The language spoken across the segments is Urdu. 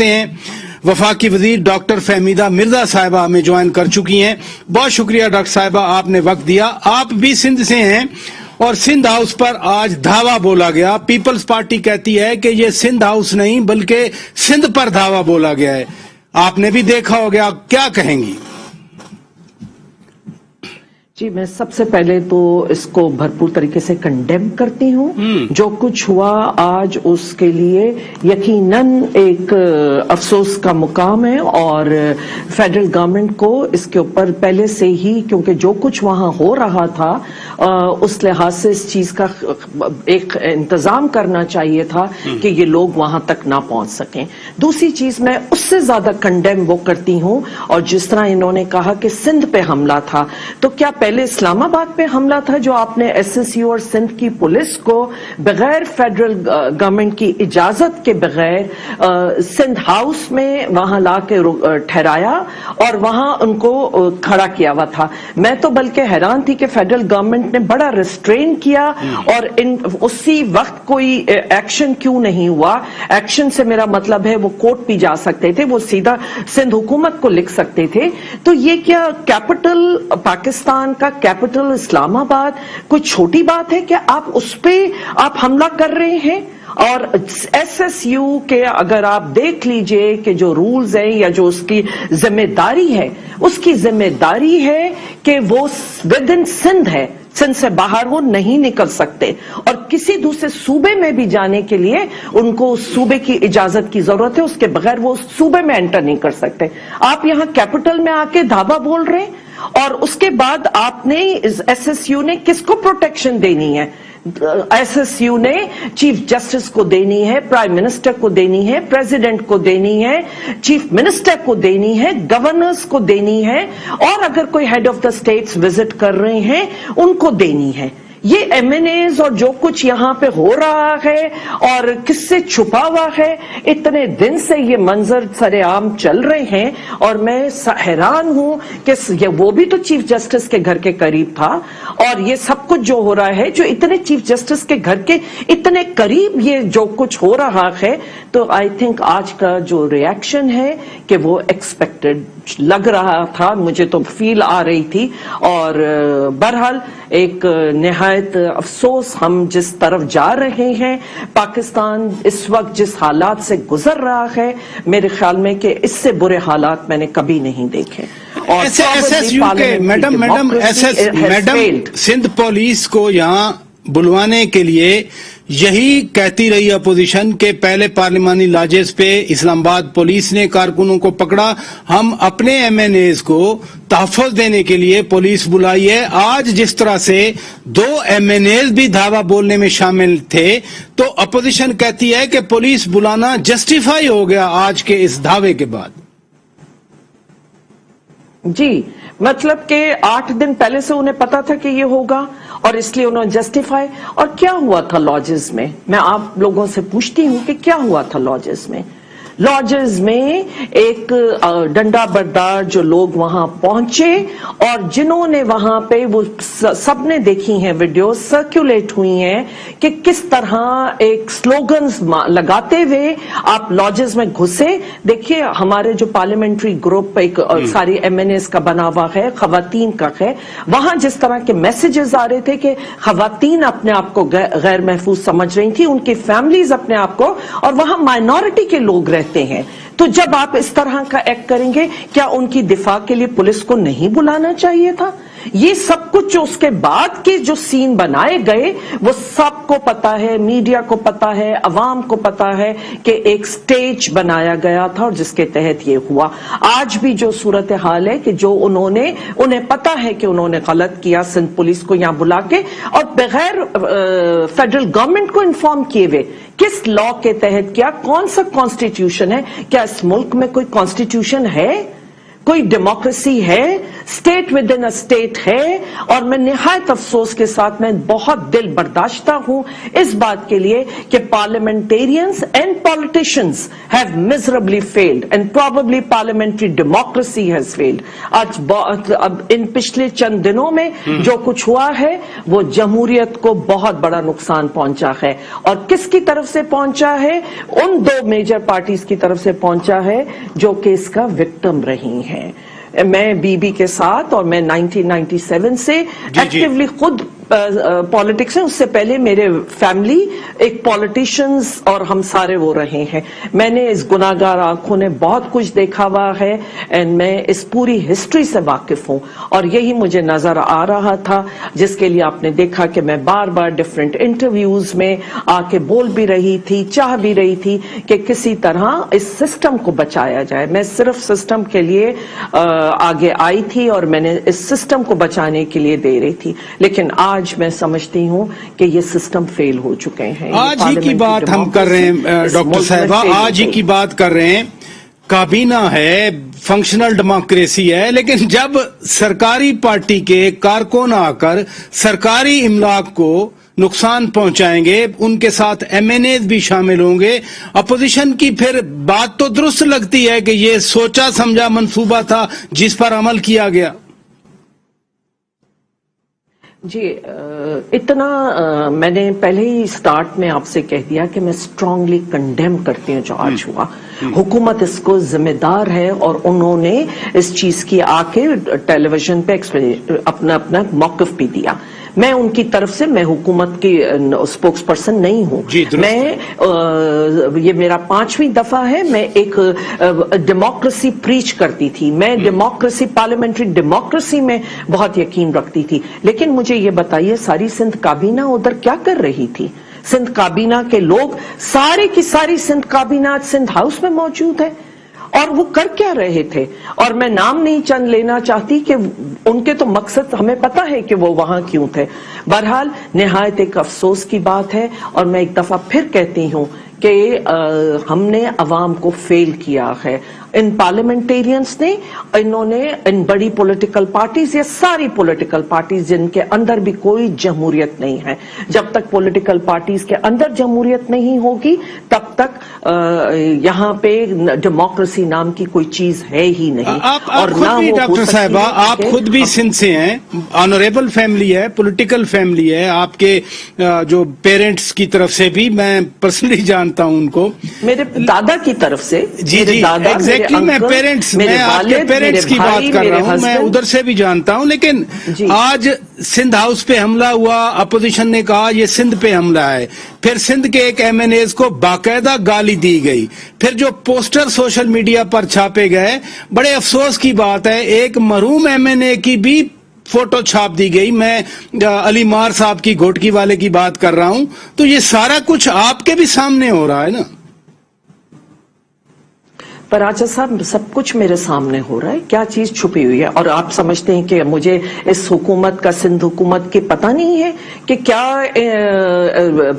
ہیں وفاقی وزیر ڈاکٹر فہمیدہ مرزا صاحبہ ہمیں جوائن کر چکی ہیں. بہت شکریہ ڈاکٹر صاحبہ، آپ نے وقت دیا. آپ بھی سندھ سے ہیں اور سندھ ہاؤس پر آج دھاوا بولا گیا. پیپلز پارٹی کہتی ہے کہ یہ سندھ ہاؤس نہیں بلکہ سندھ پر دھاوا بولا گیا ہے. آپ نے بھی دیکھا ہو گیا، کیا کہیں گی؟ جی، میں سب سے پہلے تو اس کو بھرپور طریقے سے کنڈیم کرتی ہوں. جو کچھ ہوا آج اس کے لیے یقیناً ایک افسوس کا مقام ہے، اور فیڈرل گورنمنٹ کو اس کے اوپر پہلے سے ہی، کیونکہ جو کچھ وہاں ہو رہا تھا اس لحاظ سے اس چیز کا ایک انتظام کرنا چاہیے تھا کہ یہ لوگ وہاں تک نہ پہنچ سکیں. دوسری چیز میں اس سے زیادہ کنڈیم وہ کرتی ہوں، اور جس طرح انہوں نے کہا کہ سندھ پہ حملہ تھا، تو کیا پہلے اسلام آباد پہ حملہ تھا جو آپ نے ایس ایس یو اور سندھ کی پولیس کو بغیر فیڈرل گورنمنٹ کی اجازت کے بغیر سندھ ہاؤس میں وہاں لا کے ٹھہرایا اور وہاں ان کو کھڑا کیا ہوا تھا؟ میں تو بلکہ حیران تھی کہ فیڈرل گورنمنٹ نے بڑا ریسٹرین کیا، اور اسی وقت کوئی ایکشن کیوں نہیں ہوا. ایکشن سے میرا مطلب ہے وہ کورٹ بھی جا سکتے تھے، وہ سیدھا سندھ حکومت کو لکھ سکتے تھے. تو یہ کیا کیپٹل پاکستان کا کیپٹل اسلام آباد کوئی چھوٹی بات ہے کہ آپ اس پہ آپ حملہ کر رہے ہیں؟ اور ایس ایس یو کے اگر آپ دیکھ لیجئے کہ جو رولز ہیں یا جو اس کی ذمہ داری ہے، اس کی ذمہ داری ہے کہ وہ ود ان سندھ ہے، سندھ سے باہر وہ نہیں نکل سکتے، اور کسی دوسرے صوبے میں بھی جانے کے لیے ان کو اس صوبے کی اجازت کی ضرورت ہے، اس کے بغیر وہ اس صوبے میں انٹر نہیں کر سکتے. آپ یہاں کیپٹل میں آ کے دھاوا بول رہے ہیں، اور اس کے بعد آپ نے ایس ایس یو نے کس کو پروٹیکشن دینی ہے؟ ایس ایس یو نے چیف جسٹس کو دینی ہے، پرائم منسٹر کو دینی ہے، پریزیڈنٹ کو دینی ہے، چیف منسٹر کو دینی ہے، گورنرز کو دینی ہے، اور اگر کوئی head of the states visit کر رہے ہیں ان کو دینی ہے. یہ ایم این ایز اور جو کچھ یہاں پہ ہو رہا ہے اور کس سے چھپا ہوا ہے، اتنے دن سے یہ منظر سر عام چل رہے ہیں، اور میں حیران ہوں کہ وہ بھی تو چیف جسٹس کے گھر کے قریب تھا، اور یہ سب کچھ جو ہو رہا ہے جو اتنے چیف جسٹس کے گھر کے اتنے قریب یہ جو کچھ ہو رہا ہے، تو آئی تھنک آج کا جو ریاکشن ہے کہ وہ ایکسپیکٹڈ لگ رہا تھا، مجھے تو فیل آ رہی تھی. اور بہرحال ایک نہایت افسوس، ہم جس طرف جا رہے ہیں، پاکستان اس وقت جس حالات سے گزر رہا ہے، میرے خیال میں کہ اس سے برے حالات میں نے کبھی نہیں دیکھے. اور ایس ایس یو کے میڈم سندھ پولیس کو یہاں بلوانے کے لیے یہی کہتی رہی اپوزیشن کہ پہلے پارلیمانی لاجز پہ اسلام آباد پولیس نے کارکنوں کو پکڑا، ہم اپنے ایم این ایز کو تحفظ دینے کے لیے پولیس بلائی ہے. آج جس طرح سے 2 ایم این ایز بھی دھاوا بولنے میں شامل تھے، تو اپوزیشن کہتی ہے کہ پولیس بلانا جسٹیفائی ہو گیا آج کے اس دھاوے کے بعد. جی، مطلب کہ 8 دن پہلے سے انہیں پتا تھا کہ یہ ہوگا، اور اس لیے انہوں نے جسٹیفائی. اور کیا ہوا تھا لاجز میں؟ میں آپ لوگوں سے پوچھتی ہوں کہ کیا ہوا تھا لاجز میں؟ لاجز میں ایک ڈنڈا بردار جو لوگ وہاں پہنچے، اور جنہوں نے وہاں پہ، وہ سب نے دیکھی ہیں ویڈیوز سرکولیٹ ہوئی ہیں کہ کس طرح ایک سلوگنز لگاتے ہوئے آپ لاجز میں گھسے. دیکھیے ہمارے جو پارلیمنٹری گروپ ایک ساری ایم این ایز کا بنا ہوا ہے، خواتین کا ہے، وہاں جس طرح کے میسیجز آ رہے تھے کہ خواتین اپنے آپ کو غیر محفوظ سمجھ رہی تھی، ان کی فیملیز اپنے آپ کو، اور وہاں مائنورٹی کے لوگ رہتے ہیں. تو جب آپ اس طرح کا ایکٹ کریں گے، کیا ان کی دفاع کے لیے پولیس کو نہیں بلانا چاہیے تھا؟ یہ سب کچھ جو اس کے بعد کے جو سین بنائے گئے، وہ سب کو پتا ہے، میڈیا کو پتا ہے، عوام کو پتا ہے کہ ایک سٹیج بنایا گیا تھا اور جس کے تحت یہ ہوا. آج بھی جو صورتحال ہے کہ جو انہیں پتا ہے کہ انہوں نے غلط کیا، سندھ پولیس کو یہاں بلا کے اور بغیر فیڈرل گورنمنٹ کو انفارم کیے ہوئے، کس لا کے تحت کیا، کون سا کانسٹیٹیوشن ہے، کیا اس ملک میں کوئی کانسٹیٹیوشن ہے؟ کوئی ڈیموکریسی ہے, اسٹیٹ ود ان اسٹیٹ ہے. اور میں نہایت افسوس کے ساتھ میں بہت دل برداشتہ ہوں اس بات کے لیے کہ parliamentarians and politicians have miserably failed and probably parliamentary democracy has failed. آج اب ان پچھلے چند دنوں میں جو کچھ ہوا ہے وہ جمہوریت کو بہت بڑا نقصان پہنچا ہے. اور کس کی طرف سے پہنچا ہے؟ ان دو میجر پارٹیز کی طرف سے پہنچا ہے جو کہ اس کا وکٹم رہی ہیں. میں بی بی کے ساتھ اور میں 1997 سے ایکٹیولی خود پالیٹکس ہیں. اس سے پہلے میرے فیملی ایک پالیٹیشنز اور ہم سارے وہ رہے ہیں. میں نے اس گناہگار آنکھوں نے بہت کچھ دیکھا ہوا ہے اینڈ میں اس پوری ہسٹری سے واقف ہوں. اور یہی مجھے نظر آ رہا تھا جس کے لیے آپ نے دیکھا کہ میں بار بار ڈفرینٹ انٹرویوز میں آ کے بول بھی رہی تھی, چاہ بھی رہی تھی کہ کسی طرح اس سسٹم کو بچایا جائے. میں صرف سسٹم کے لیے آگے آئی تھی اور میں نے اس سسٹم کو بچانے کے لیے دے رہی تھی. لیکن آج میں سمجھتی ہوں کہ یہ سسٹم فیل ہو چکے ہیں. آج ہی کی بات ہم کر رہے ہیں ڈاکٹر صاحبہ, آج ہی کی بات کر رہے ہیں. کابینہ ہے, فنکشنل ڈیموکریسی ہے, لیکن جب سرکاری پارٹی کے کارکن آ کر سرکاری املاک کو نقصان پہنچائیں گے, ان کے ساتھ ایم این ایز بھی شامل ہوں گے, اپوزیشن کی پھر بات تو درست لگتی ہے کہ یہ سوچا سمجھا منصوبہ تھا جس پر عمل کیا گیا. جی اتنا میں نے پہلے ہی سٹارٹ میں آپ سے کہہ دیا کہ میں اسٹرانگلی کنڈیم کرتی ہوں جو آج ہوا. حکومت اس کو ذمہ دار ہے اور انہوں نے اس چیز کی آ کے ٹیلی ویژن پہ اپنا موقف بھی دیا. میں ان کی طرف سے, میں حکومت کی اسپوکس پرسن نہیں ہوں. میں یہ میرا 5ویں دفعہ ہے میں ایک ڈیموکریسی پریچ کرتی تھی. میں ڈیموکریسی, پارلیمنٹری ڈیموکریسی میں بہت یقین رکھتی تھی. لیکن مجھے یہ بتائیے ساری سندھ کابینہ ادھر کیا کر رہی تھی؟ سندھ کابینہ کے لوگ سارے کی ساری سندھ کابینہ سندھ ہاؤس میں موجود ہے اور وہ کر کیا رہے تھے؟ اور میں نام نہیں چند لینا چاہتی کہ ان کے تو مقصد ہمیں پتا ہے کہ وہ وہاں کیوں تھے. بہرحال نہایت ایک افسوس کی بات ہے اور میں ایک دفعہ پھر کہتی ہوں کہ ہم نے عوام کو فیل کیا ہے. ان پارلیمنٹیرینز نے, انہوں نے ان بڑی پولیٹیکل پارٹیز یا ساری پولیٹیکل پارٹیز جن کے اندر بھی کوئی جمہوریت نہیں ہے, جب تک پولیٹیکل پارٹیز کے اندر جمہوریت نہیں ہوگی تب تک یہاں پہ ڈیموکریسی نام کی کوئی چیز ہے ہی نہیں. اور خود بھی ڈاکٹر صاحبہ آپ خود بھی سندھ سے ہیں, آنریبل فیملی ہے, پولیٹیکل فیملی ہے, آپ کے جو پیرنٹس کی طرف سے بھی میں پرسنلی جانتا ہوں ان کو, میرے دادا کی طرف سے. جی جی ایگزیکٹلی, میں پیرنٹس, میں آپ کے پیرنٹس کی بات کر رہا ہوں, میں ادھر سے بھی جانتا ہوں. لیکن آج سندھ ہاؤس پہ حملہ ہوا, اپوزیشن نے کہا یہ سندھ پہ حملہ ہے, پھر سندھ کے ایک ایم این ایز کو باقاعدہ گالی دی گئی, پھر جو پوسٹر سوشل میڈیا پر چھاپے گئے, بڑے افسوس کی بات ہے ایک مرحوم ایم این اے کی بھی فوٹو چھاپ دی گئی. میں علی مار صاحب کی گھوٹکی والے کی بات کر رہا ہوں. تو یہ سارا کچھ آپ کے بھی سامنے ہو رہا ہے نا؟ پر آچا صاحب سب کچھ میرے سامنے ہو رہا ہے, کیا چیز چھپی ہوئی ہے؟ اور آپ سمجھتے ہیں کہ مجھے اس حکومت کا, سندھ حکومت کی پتہ نہیں ہے کہ کیا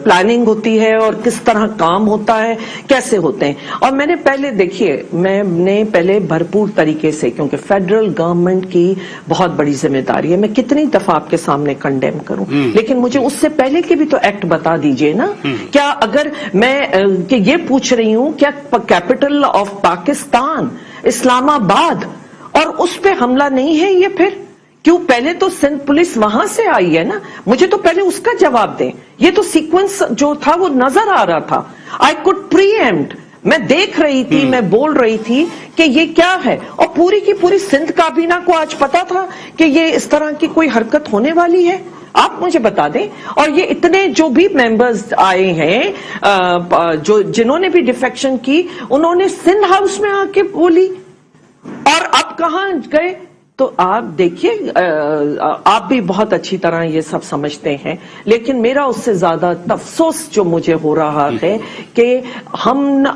پلاننگ ہوتی ہے اور کس طرح کام ہوتا ہے, کیسے ہوتے ہیں. اور میں نے پہلے دیکھیے, میں نے پہلے بھرپور طریقے سے, کیونکہ فیڈرل گورنمنٹ کی بہت بڑی ذمہ داری ہے, میں کتنی دفعہ آپ کے سامنے کنڈیم کروں, لیکن مجھے اس سے پہلے کے بھی تو ایکٹ بتا دیجئے نا. کیا اگر میں کہ یہ پوچھ رہی ہوں کیا کیپٹل آف پاکستان اسلام آباد اور اس پہ حملہ نہیں ہے؟ یہ پھر کیوں؟ پہلے تو سندھ پولیس وہاں سے آئی ہے نا, مجھے تو پہلے اس کا جواب دیں. یہ تو سیکوینس جو تھا وہ نظر آ رہا تھا. آئی کوڈ پری ایمپٹ, میں دیکھ رہی تھی, میں بول رہی تھی کہ یہ کیا ہے. اور پوری کی پوری سندھ کابینہ کو آج پتا تھا کہ یہ اس طرح کی کوئی حرکت ہونے والی ہے. آپ مجھے بتا دیں. اور یہ اتنے جو بھی ممبرز آئے ہیں جو جنہوں نے بھی ڈیفیکشن کی, انہوں نے سندھ ہاؤس میں آ کے بولی, اور اب کہاں گئے؟ تو آپ دیکھیے, آپ بھی بہت اچھی طرح یہ سب سمجھتے ہیں, لیکن میرا اس سے زیادہ افسوس جو مجھے ہو رہا ہے کہ ہم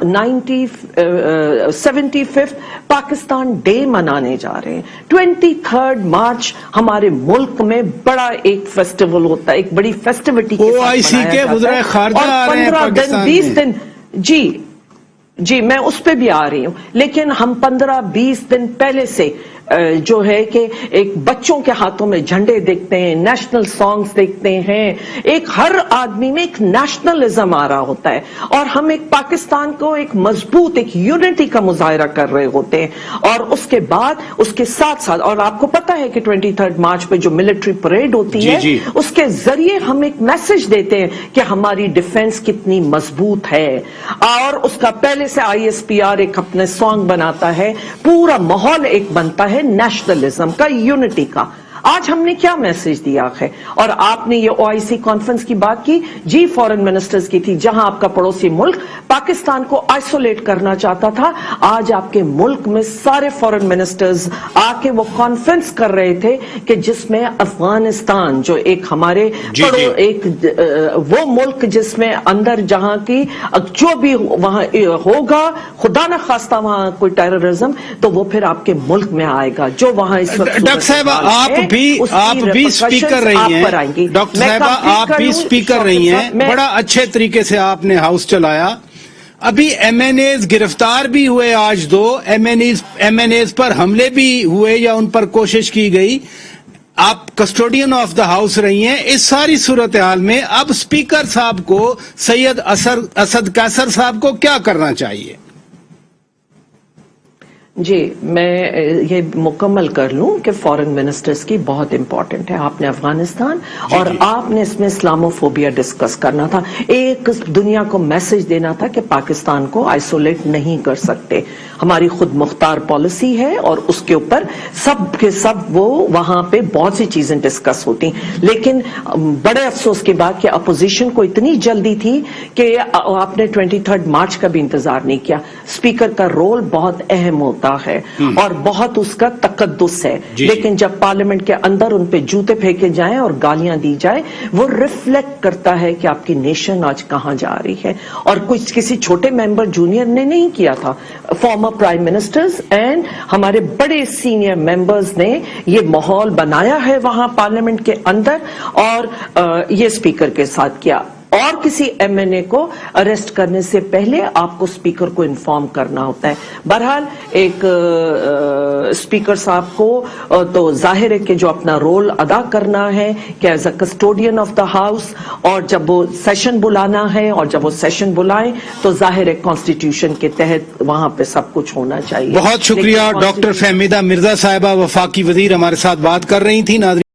75th پاکستان ڈے منانے جا رہے ہیں. 23 مارچ ہمارے ملک میں بڑا ایک فیسٹیول ہوتا ہے, ایک بڑی فیسٹیوٹی کے ساتھ منایا جاتا ہے. اور 15 دن 20 دن, جی میں اس پہ بھی آ رہی ہوں، لیکن ہم 15-20 دن پہلے سے جو ہے کہ ایک بچوں کے ہاتھوں میں جھنڈے دیکھتے ہیں، نیشنل سانگز دیکھتے ہیں، ایک ہر آدمی میں ایک نیشنلزم آ رہا ہوتا ہے، اور ہم ایک پاکستان کو ایک مضبوط ایک یونٹی کا مظاہرہ کر رہے ہوتے ہیں، اور اس کے بعد اس کے ساتھ ساتھ، اور آپ کو پتا ہے کہ 23 مارچ پہ جو ملٹری پریڈ ہوتی ہے اس کے ذریعے ہم ایک میسج دیتے ہیں کہ ہماری ڈیفنس کتنی مضبوط ہے، اور اس کا پہلے سے ISPR ایک اپنے سانگ بناتا ہے، پورا ماحول ایک بنتا ہے نیشنلزم کا، یونٹی کا۔ آج ہم نے کیا میسج دیا ہے؟ اور آپ نے یہ OIC کانفرنس کی بات کی، جی فورن منسٹرز کی تھی، جہاں آپ کا پڑوسی ملک پاکستان کو آئسولیٹ کرنا چاہتا تھا، آج آپ کے ملک میں سارے فورن منسٹرز آ کے وہ کانفرنس کر رہے تھے کہ جس میں افغانستان جو ایک ہمارے ایک وہ ملک جس میں اندر جہاں کی جو بھی وہاں ہوگا، خدا نہ خواستہ وہاں کوئی ٹیررزم، تو وہ پھر آپ کے ملک میں آئے گا، جو وہاں اس وقت ڈاکٹر صاحبہ آپ بھی اسپیکر رہی ہیں، ڈاکٹر صاحبہ آپ بھی اسپیکر رہی ہیں، بڑا اچھے طریقے سے آپ نے ہاؤس چلایا۔ ابھی MNAs گرفتار بھی ہوئے، آج 2 MNAs پر حملے بھی ہوئے یا ان پر کوشش کی گئی، آپ کسٹوڈین آف دا ہاؤس رہی ہیں۔ اس ساری صورتحال میں اب اسپیکر صاحب کو، سید اسد قیصر صاحب کو کیا کرنا چاہیے؟ جی میں یہ مکمل کر لوں کہ فورن منسٹرز کی بہت امپورٹنٹ ہے، آپ نے افغانستان اور آپ نے اس میں اسلاموفوبیا ڈسکس کرنا تھا، ایک دنیا کو میسج دینا تھا کہ پاکستان کو آئسولیٹ نہیں کر سکتے، ہماری خود مختار پالیسی ہے، اور اس کے اوپر سب کے سب وہ وہاں پہ بہت سی چیزیں ڈسکس ہوتی، لیکن بڑے افسوس کی بات کہ اپوزیشن کو اتنی جلدی تھی کہ آپ نے 23 مارچ کا بھی انتظار نہیں کیا۔ اسپیکر کا رول بہت اہم ہوتا ہے اور بہت اس کا تقدس ہے، لیکن جب پارلیمنٹ کے اندر ان پہ جوتے پھینکے جائیں اور گالیاں دی جائیں، وہ ریفلیکٹ کرتا ہے کہ آپ کی نیشن آج کہاں جا رہی ہے، اور کچھ کسی چھوٹے ممبر جونیئر نے نہیں کیا تھا، فارمر پرائم منسٹرز اینڈ ہمارے بڑے سینئر ممبرز نے یہ ماحول بنایا ہے وہاں پارلیمنٹ کے اندر، اور یہ اسپیکر کے ساتھ کیا۔ اور کسی MNA کو اریسٹ کرنے سے پہلے آپ کو اسپیکر کو انفارم کرنا ہوتا ہے۔ بہرحال ایک اسپیکر صاحب کو تو ظاہر ہے کہ جو اپنا رول ادا کرنا ہے کہ as a custodian of the house, اور جب وہ سیشن بلانا ہے، اور جب وہ سیشن بلائیں تو ظاہر ہے کانسٹیٹیوشن کے تحت وہاں پہ سب کچھ ہونا چاہیے۔ بہت شکریہ ڈاکٹر فہمیدہ مرزا صاحبہ، وفاقی وزیر، ہمارے ساتھ بات کر رہی تھی۔ ناظرین